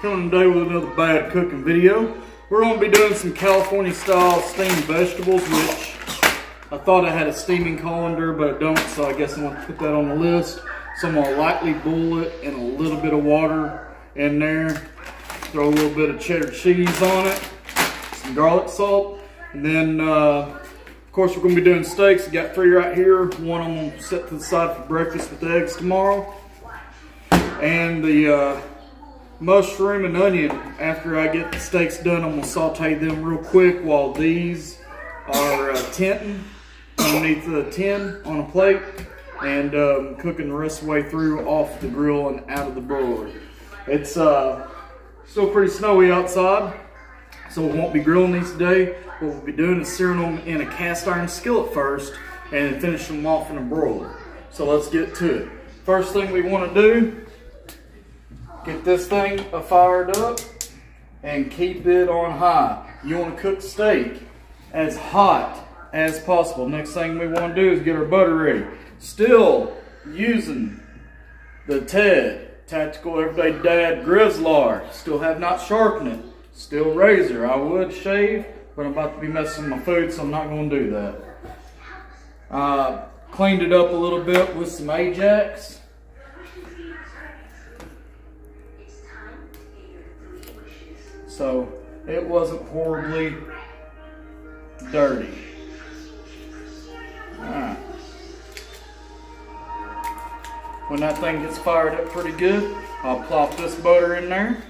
Coming today with another bad cooking video. We're going to be doing some California style steamed vegetables, which I thought I had a steaming colander, but I don't, so I guess I'm going to put that on the list. So I'm going to lightly boil it in a little bit of water in there. Throw a little bit of cheddar cheese on it, some garlic salt, and then of course we're going to be doing steaks. I got 3 right here. One I'm going to set to the side for breakfast with eggs tomorrow. And the mushroom and onion, after I get the steaks done, I'm going to saute them real quick while these are tinting underneath the tin on a plate, and cooking the rest of the way through off the grill and out of the broiler. It's still pretty snowy outside, so we won't be grilling these today. What we'll be doing is searing them in a cast iron skillet first and then finish them off in a broiler. So let's get to it. First thing we want to do, get this thing fired up and keep it on high. You want to cook steak as hot as possible. Next thing we want to do is get our butter ready. Still using the TED, Tactical Everyday Dad Grizzlar. Still have not sharpened it. Still razor. I would shave, but I'm about to be messing with my food, so I'm not going to do that. Cleaned it up a little bit with some Ajax. So it wasn't horribly dirty. Alright. When that thing gets fired up pretty good, I'll plop this butter in there.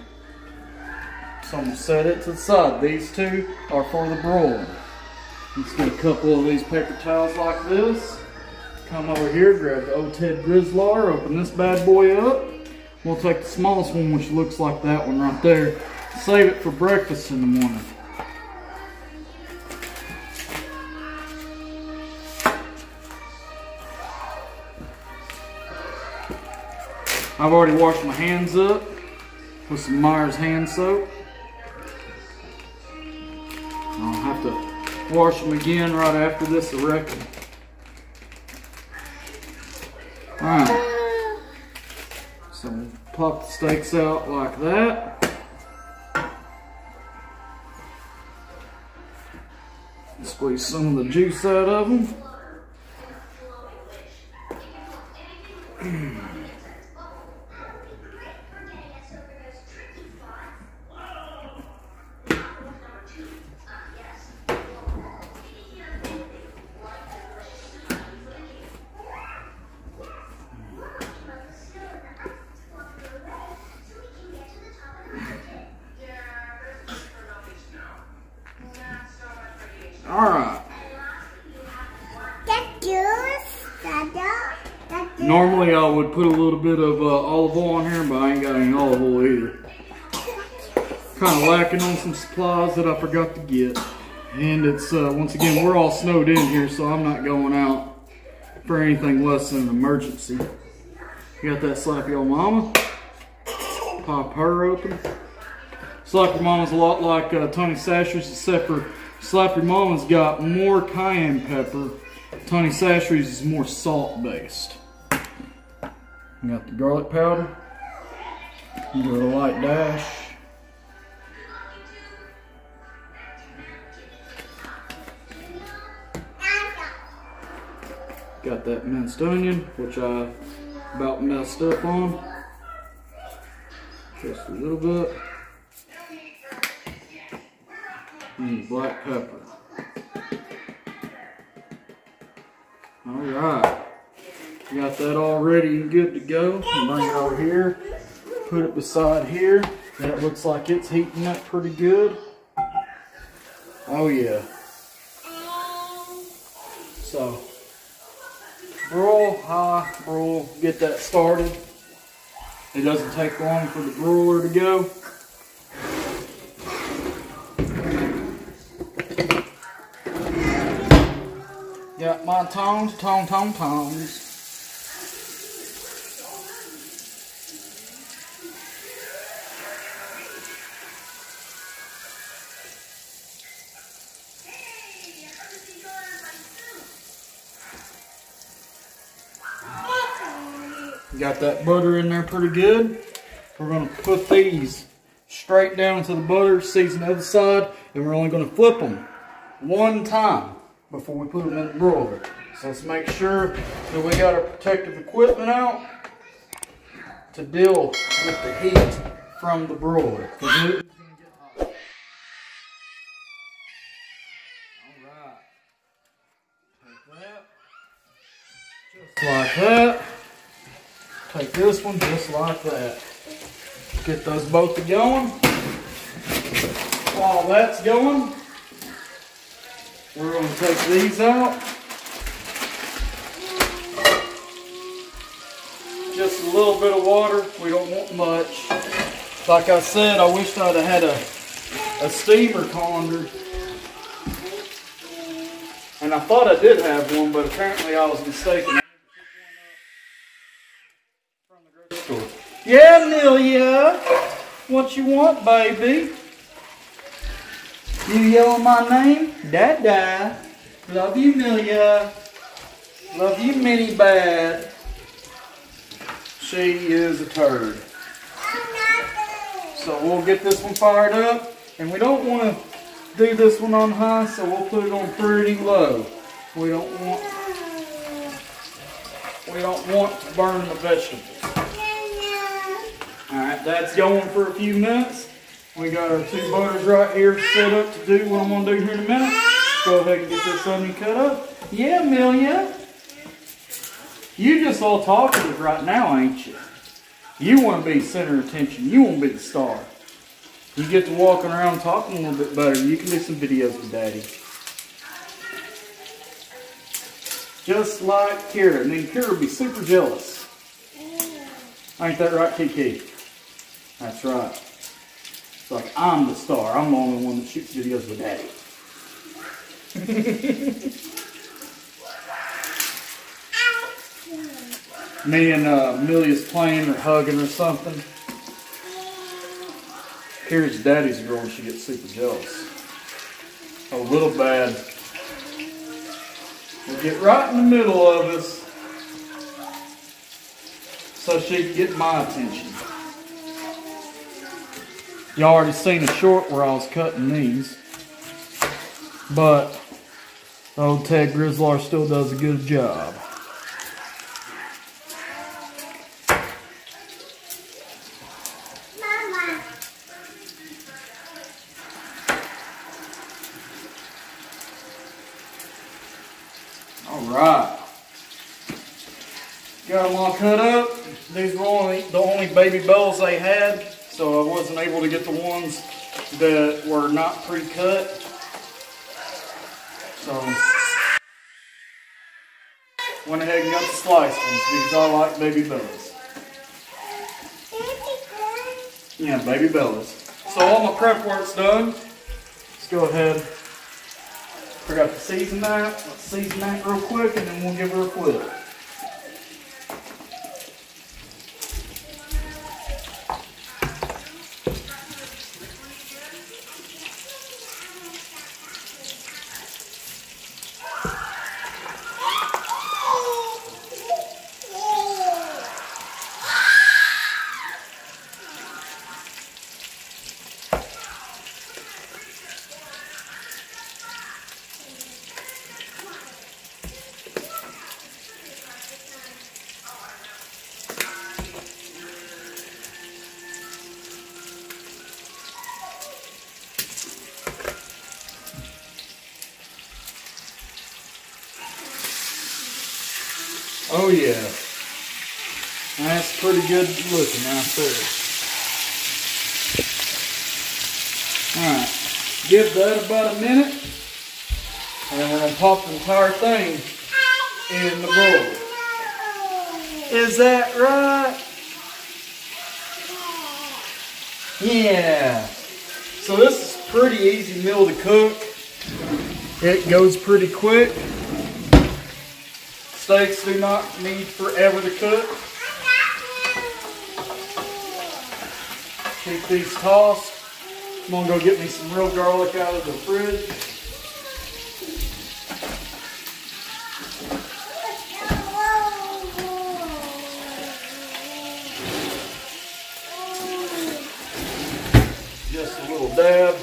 So I'm going to set it to the side. These two are for the broiler. Let's get a couple of these paper towels like this. Come over here, grab the old TED Grizzlar, open this bad boy up. We'll take the smallest one, which looks like that one right there. Save it for breakfast in the morning. I've already washed my hands up with some Myers hand soap. I'll have to wash them again right after this, I reckon. Alright. So pop the steaks out like that. Squeeze some of the juice out of them. Alright. Normally I would put a little bit of olive oil in here, but I ain't got any olive oil either. Kind of lacking on some supplies that I forgot to get. And it's, once again, we're all snowed in here, so I'm not going out for anything less than an emergency. You got that Slappy Old Mama. Pop her open. Slappy Mama's a lot like Tony Sasher's, except for Slappy Mama's got more cayenne pepper. Tony Sasher's is more salt based. You got the garlic powder. Give it a light dash. Got that minced onion, which I about messed up on. Just a little bit. And black pepper. Alright. Got that all ready and good to go. Bring it over here. Put it beside here. That looks like it's heating up pretty good. Oh yeah. So, broil, high, broil, get that started. It doesn't take long for the broiler to go. Got my tongs. Got that butter in there pretty good. We're going to put these straight down to the butter, season the other side, and we're only going to flip them one time before we put them in the broiler. So let's make sure that we got our protective equipment out to deal with the heat from the broiler. Just like that. Take this one just like that. Get those both going. While that's going, we're going to take these out. Just a little bit of water. We don't want much. Like I said, I wished I'd have had a steamer colander. And I thought I did have one, but apparently I was mistaken. Yeah, Amelia. What you want, baby? You yelling my name? Dada. Love you, Amelia. Love you, Minnie Bad. She is a turd. So we'll get this one fired up. And we don't want to do this one on high, so we'll put it on pretty low. We don't want to burn the vegetables. Alright, that's going for a few minutes. We got our two butters right here set up to do what I'm going to do here in a minute. Let's go ahead and get this onion cut up. Yeah, Amelia. You just all talkative right now, ain't you? You want to be center of attention. You want to be the star. You get to walking around talking a little bit better. You can do some videos with Daddy. Just like Kira. And then Kira will be super jealous. Ain't that right, Kiki? That's right. It's like I'm the star. I'm the only one that shoots videos with Daddy. Me and Amelia's playing or hugging or something. Kira's daddy's girl and she gets super jealous. A little bad. We'll get right in the middle of us so she can get my attention. You already seen a short where I was cutting these. But old Ted Grizzlar still does a good job. Alright. Got them all cut up. These were the only baby bells they had, so I wasn't able to get the ones that were not pre-cut. So went ahead and got the sliced ones because I like baby bellas. Yeah, baby bellas. So all my prep work's done. Let's go ahead. Forgot to season that. Let's season that real quick and then we'll give her a flip. Oh yeah, that's pretty good looking right there. Alright, give that about a minute and we're going to pop the entire thing in the broiler. Is that right? Yeah. So this is a pretty easy meal to cook. It goes pretty quick. Steaks do not need forever to cook. Keep these tossed. I'm going to go get me some real garlic out of the fridge. Just a little dab.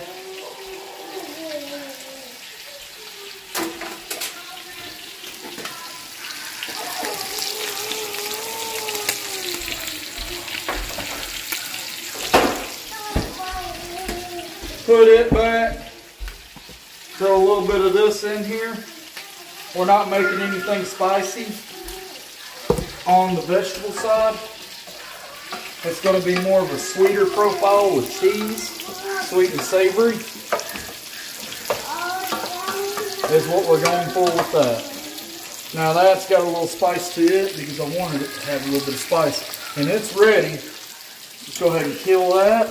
Put it back. Throw a little bit of this in here. We're not making anything spicy on the vegetable side. It's going to be more of a sweeter profile with cheese, sweet and savory. Is what we're going for with that. Now that's got a little spice to it because I wanted it to have a little bit of spice. And it's ready. Let's go ahead and kill that.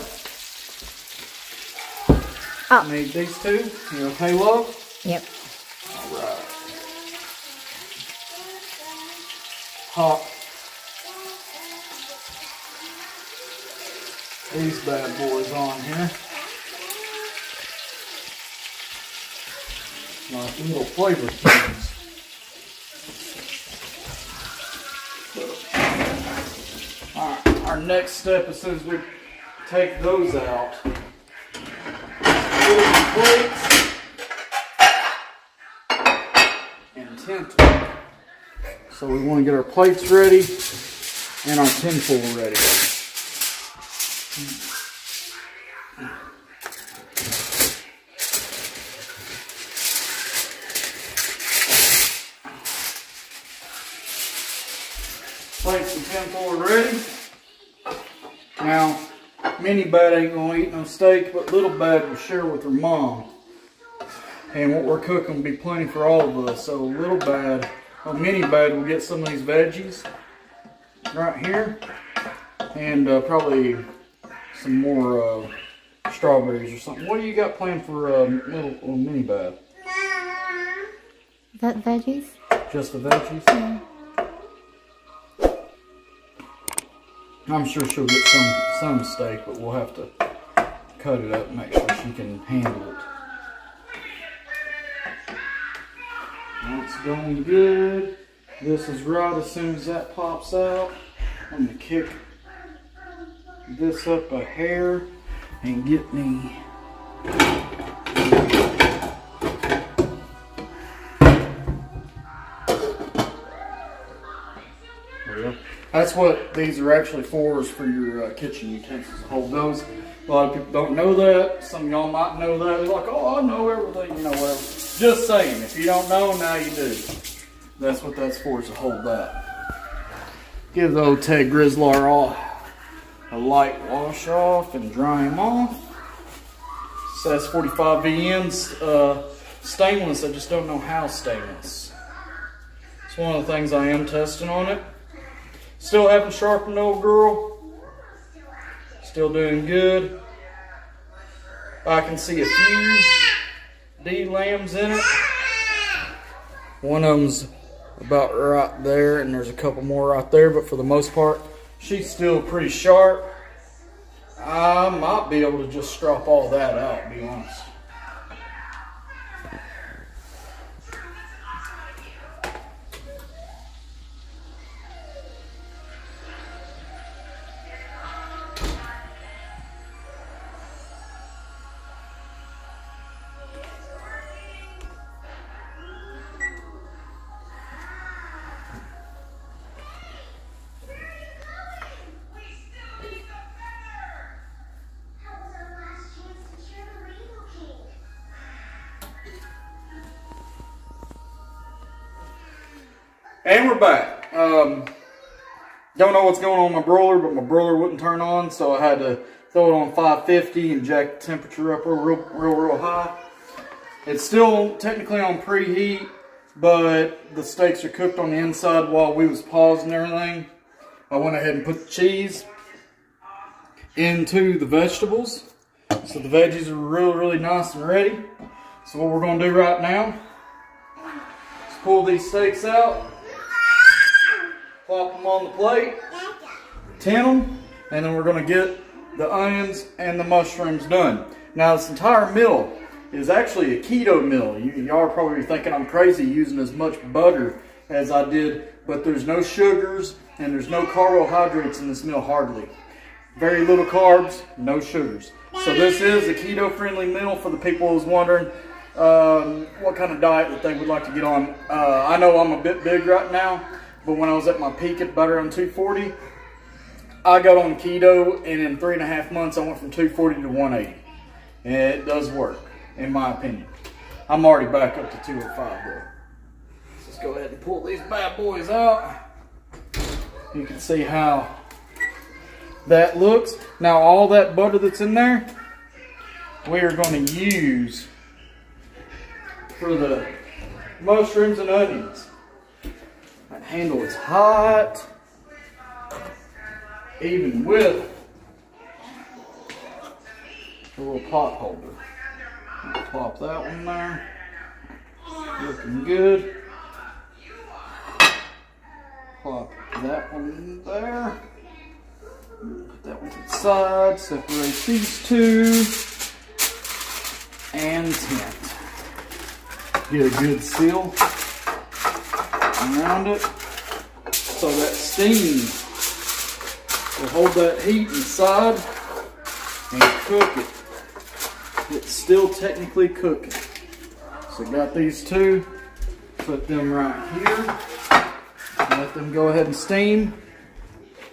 Oh. Need these two. You okay, love? Yep. All right. Hot. These bad boys on here. Like little flavor cubes. Alright, our next step as soon as we take those out, plates and tinfoil. So we want to get our plates ready and our tinfoil ready. Plates and tinfoil ready. Now, Mini Bad ain't gonna eat no steak, but Little Bad will share with her mom. And what we're cooking will be plenty for all of us. So Little Bad, or Mini Bad, will get some of these veggies right here, and probably some more strawberries or something. What do you got planned for little Mini Bad? That veggies? Just the veggies? Yeah. I'm sure she'll get some steak, but we'll have to cut it up and make sure she can handle it. That's going good. This is right as soon as that pops out. I'm going to kick this up a hair and get me That's what these are actually for, is for your kitchen utensils. Hold those. A lot of people don't know that. Some of y'all might know that. They're like, oh, I know everything, you know, whatever. Just saying, if you don't know, now you do. That's what that's for, is to hold that. Give the old Ted Grizzlar a light wash off and dry him off. Says 45 VNs, stainless. I just don't know how stainless. It's one of the things I am testing on it. Still haven't sharpened old girl. Still doing good. I can see a few D-lambs in it. One of them's about right there, and there's a couple more right there, but for the most part, she's still pretty sharp. I might be able to just strop all that out, to be honest. And we're back. Don't know what's going on with my broiler, but my broiler wouldn't turn on, so I had to throw it on 550 and jack the temperature up real high. It's still technically on preheat, but the steaks are cooked on the inside while we was pausing everything. I went ahead and put the cheese into the vegetables. So the veggies are really nice and ready. So what we're going to do right now is pull these steaks out. Plop them on the plate, tin them, and then we're going to get the onions and the mushrooms done. Now this entire meal is actually a keto meal. Y'all are probably thinking I'm crazy using as much butter as I did, but there's no sugars and there's no carbohydrates in this meal hardly. Very little carbs, no sugars. So this is a keto-friendly meal for the people who's wondering what kind of diet that they would like to get on. I know I'm a bit big right now, but when I was at my peak at about around 240, I got on keto, and in 3.5 months I went from 240 to 180. And it does work, in my opinion. I'm already back up to 205 though. Let's go ahead and pull these bad boys out. You can see how that looks. Now all that butter that's in there, we are going to use for the mushrooms and onions. That handle is hot, even with a little pot holder. Plop that one there. Looking good. Plop that one there. Put that one to the side. Separate these two. And tent. Get a good seal around it so that steam will hold that heat inside and cook it. It's still technically cooking. So got these two, put them right here, let them go ahead and steam.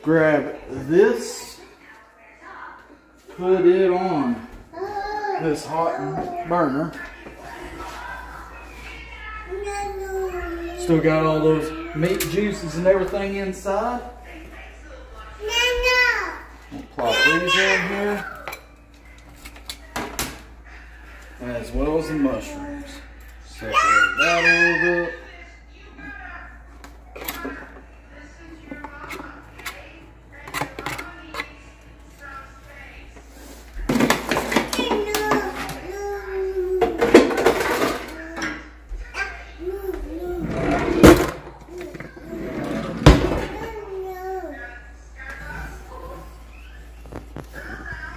Grab this, put it on this hot burner. Still got all those meat juices and everything inside. We'll plop these in here, as well as the mushrooms. Separate that a little bit.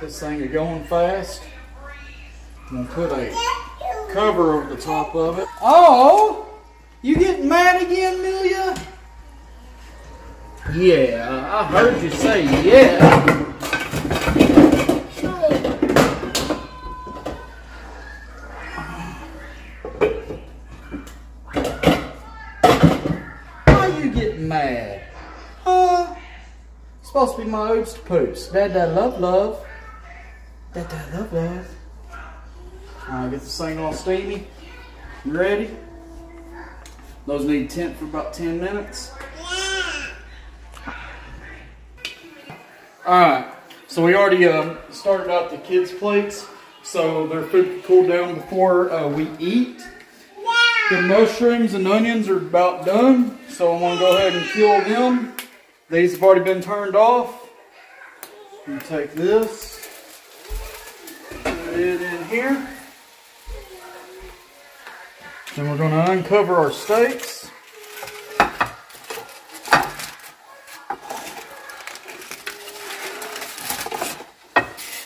This thing is going fast. I'm gonna put a cover over the top of it. Oh, you getting mad again, Amelia? Yeah, I heard you say yeah. Why are you getting mad? Huh? It's supposed to be my oops to poops. Dad, love. Dad, love. Alright, get this thing all steamy. You ready? Those need tent for about 10 minutes. Alright, so we already started out the kids' plates, so their food can cool down before we eat. The mushrooms and onions are about done, so I'm going to go ahead and kill them. These have already been turned off. I'm going to take this, put it in here. Then we're going to uncover our steaks.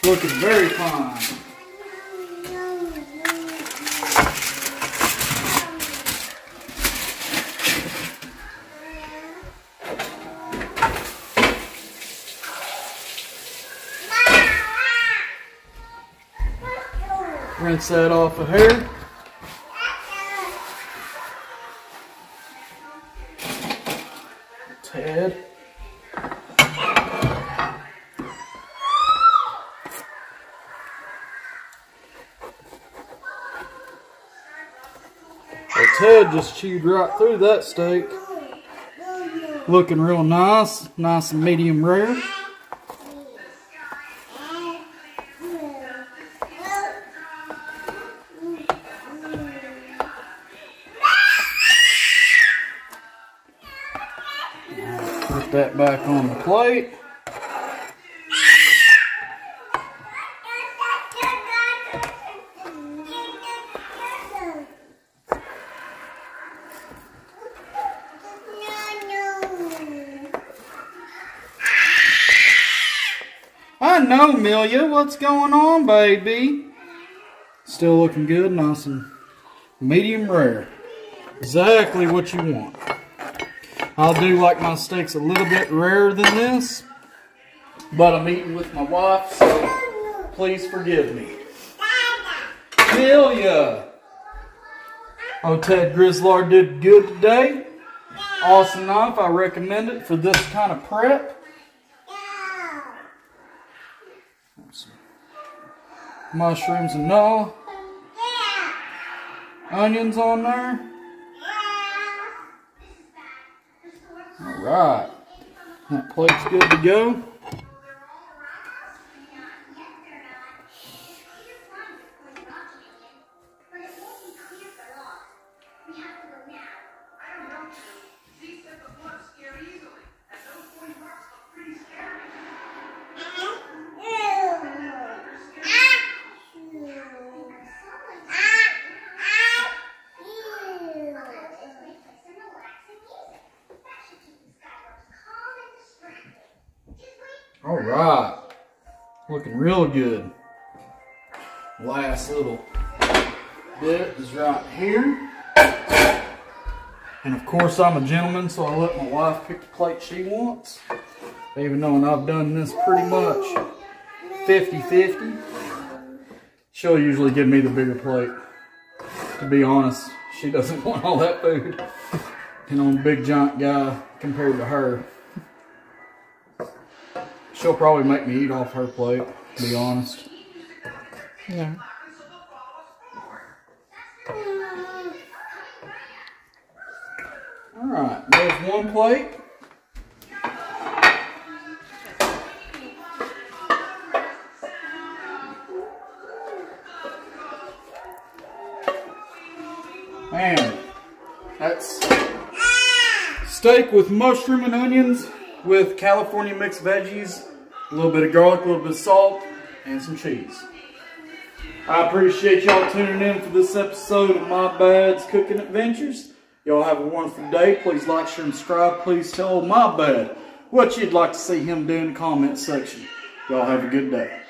Looking very fine. Rinse that off of here. Ted. Well, Ted just chewed right through that steak. Looking real nice, nice and medium rare. Put that back on the plate. I know, Amelia. What's going on, baby? Still looking good, nice and medium rare. Exactly what you want. I'll do like my steaks a little bit rarer than this, but I'm eating with my wife, so please forgive me. Amelia. Oh, Ted Grizzlard did good today. Awesome knife. I recommend it for this kind of prep. Mushrooms and all. Onions on there. Alright. That plate's good to go. Alright, looking real good. Last little bit is right here. And of course I'm a gentleman, so I let my wife pick the plate she wants. Even knowing I've done this pretty much 50-50. She'll usually give me the bigger plate. To be honest, she doesn't want all that food. You know, I'm a big giant guy compared to her. She'll probably make me eat off her plate, to be honest. Yeah. Alright, there's one plate. Man, that's steak with mushroom and onions with California mixed veggies, a little bit of garlic, a little bit of salt, and some cheese. I appreciate y'all tuning in for this episode of My Bad's Cooking Adventures. Y'all have a wonderful day. Please like, share, and subscribe. Please tell My Bad what you'd like to see him do in the comment section. Y'all have a good day.